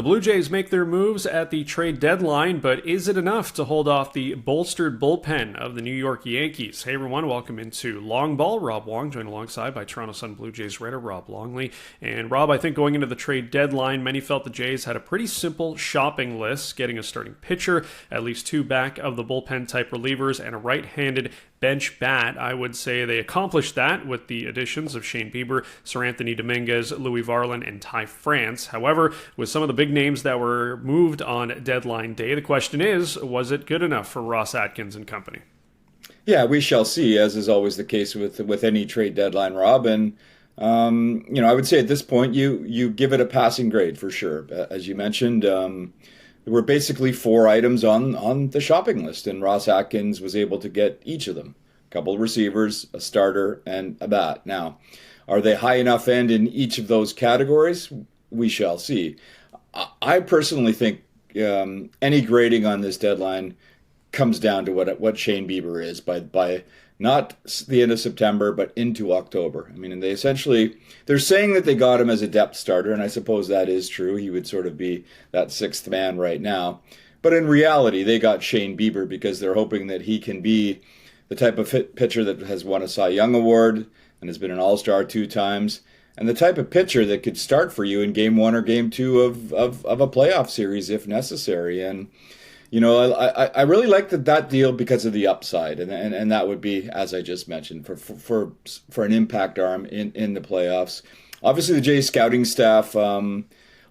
The Blue Jays make their moves at the trade deadline, but is it enough to hold off the bolstered bullpen of the New York Yankees? Hey everyone, welcome into Long Ball. Rob Wong, joined alongside by Toronto Sun Blue Jays writer Rob Longley. And Rob, I think going into the trade deadline, many felt the Jays had a pretty simple shopping list, getting a starting pitcher, at least two back of the bullpen type relievers, and a right-handed bench bat. I would say they accomplished that with the additions of Shane Bieber, Sir Anthony Dominguez, Louis Varland, and Ty France. However, with some of the big names that were moved on deadline day, the question is, was it good enough for Ross Atkins and company? Yeah, we shall see, as is always the case with any trade deadline, Rob. And I would say at this point, you give it a passing grade for sure. As you mentioned, there were basically four items on the shopping list, and Ross Atkins was able to get each of them. A couple of receivers, a starter, and a bat. Now, are they high enough end in each of those categories? We shall see. I personally think any grading on this deadline comes down to what Shane Bieber is by not the end of September, but into October. I mean, they're saying that they got him as a depth starter, and I suppose that is true. He would sort of be that sixth man right now. But in reality, they got Shane Bieber because they're hoping that he can be the type of pitcher that has won a Cy Young Award and has been an All-Star 2 times, and the type of pitcher that could start for you in Game 1 or Game 2 of a playoff series if necessary. And I really like that deal because of the upside, and that would be, as I just mentioned, for an impact arm in the playoffs. Obviously, the Jays scouting staff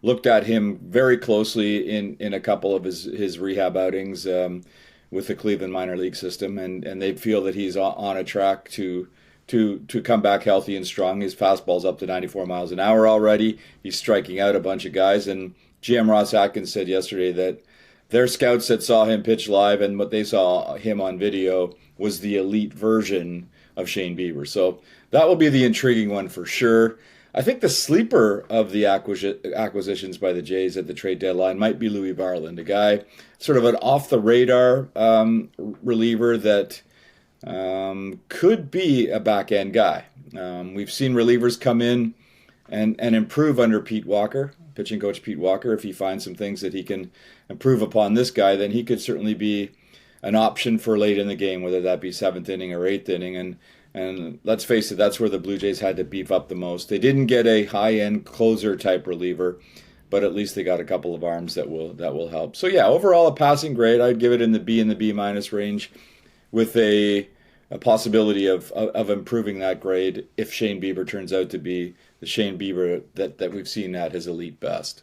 looked at him very closely in a couple of his rehab outings with the Cleveland minor league system, and they feel that he's on a track to come back healthy and strong. His fastball's up to 94 miles an hour already. He's striking out a bunch of guys, and GM Ross Atkins said yesterday that their scouts that saw him pitch live and what they saw him on video was the elite version of Shane Bieber. So that will be the intriguing one for sure. I think the sleeper of the acquisitions by the Jays at the trade deadline might be Louis Varland, a guy sort of an off-the-radar reliever that could be a back-end guy. We've seen relievers come in and improve under Pete Walker, pitching coach Pete Walker. If he finds some things that he can improve upon this guy, then he could certainly be an option for late in the game, whether that be seventh inning or eighth inning. And let's face it, that's where the Blue Jays had to beef up the most. They didn't get a high-end closer type reliever, but at least they got a couple of arms that will help. So yeah, overall a passing grade. I'd give it in the B and the B minus range, with a possibility of improving that grade if Shane Bieber turns out to be the Shane Bieber that we've seen at his elite best.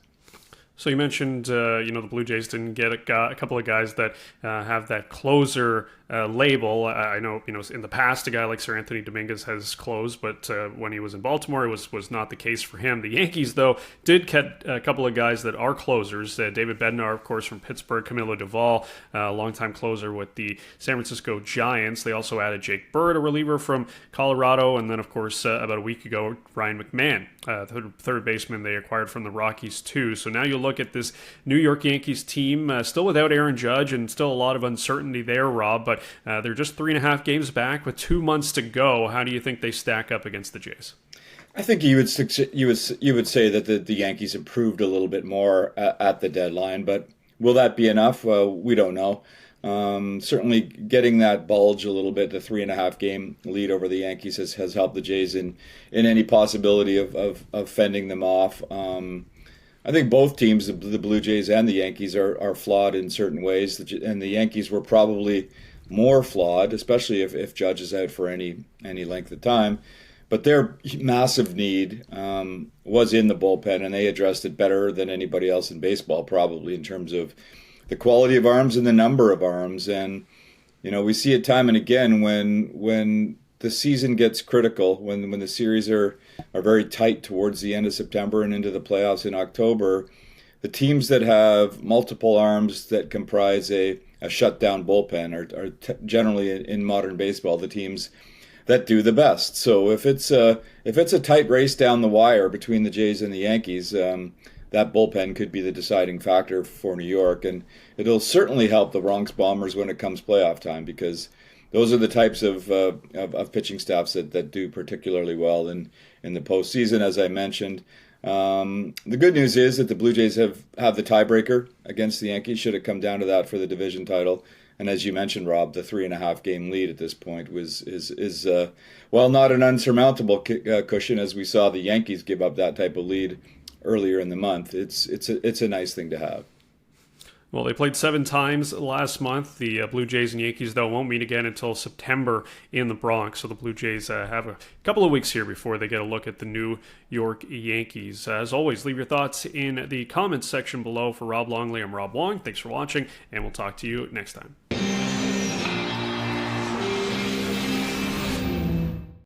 So you mentioned, the Blue Jays didn't get a couple of guys that have that closer label. I know, in the past, a guy like Sir Anthony Dominguez has closed, but when he was in Baltimore, it was not the case for him. The Yankees, though, did get a couple of guys that are closers. David Bednar, of course, from Pittsburgh. Camilo Doval, a longtime closer with the San Francisco Giants. They also added Jake Bird, a reliever from Colorado. And then, of course, about a week ago, Ryan McMahon, third baseman they acquired from the Rockies, too. So now you look at this New York Yankees team, still without Aaron Judge, and still a lot of uncertainty there, Rob, but they're just 3.5 games back with 2 months to go. How do you think they stack up against the Jays? I think you would say that the Yankees improved a little bit more at the deadline, but will that be enough? We don't know. Certainly getting that bulge a little bit, the 3.5 game lead over the Yankees has helped the Jays in any possibility of fending them off. I think both teams, the Blue Jays and the Yankees, are flawed in certain ways, and the Yankees were probably more flawed, especially if Judge is out for any length of time. But their massive need was in the bullpen, and they addressed it better than anybody else in baseball, probably, in terms of the quality of arms and the number of arms. And we see it time and again when the season gets critical, when the series are very tight towards the end of September and into the playoffs in October, the teams that have multiple arms that comprise a shutdown bullpen are generally, in modern baseball, the teams that do the best. So if it's a tight race down the wire between the Jays and the Yankees, that bullpen could be the deciding factor for New York, and it'll certainly help the Bronx Bombers when it comes playoff time, because those are the types of pitching staffs that do particularly well in the postseason, as I mentioned. The good news is that the Blue Jays have the tiebreaker against the Yankees should it come down to that for the division title. And as you mentioned, Rob, the 3.5 game lead at this point is well, not an unsurmountable cushion, as we saw the Yankees give up that type of lead earlier in the month. It's a nice thing to have. Well, they played 7 times last month. The Blue Jays and Yankees, though, won't meet again until September in the Bronx. So the Blue Jays have a couple of weeks here before they get a look at the New York Yankees. As always, leave your thoughts in the comments section below. For Rob Longley, I'm Rob Wong. Thanks for watching, and we'll talk to you next time.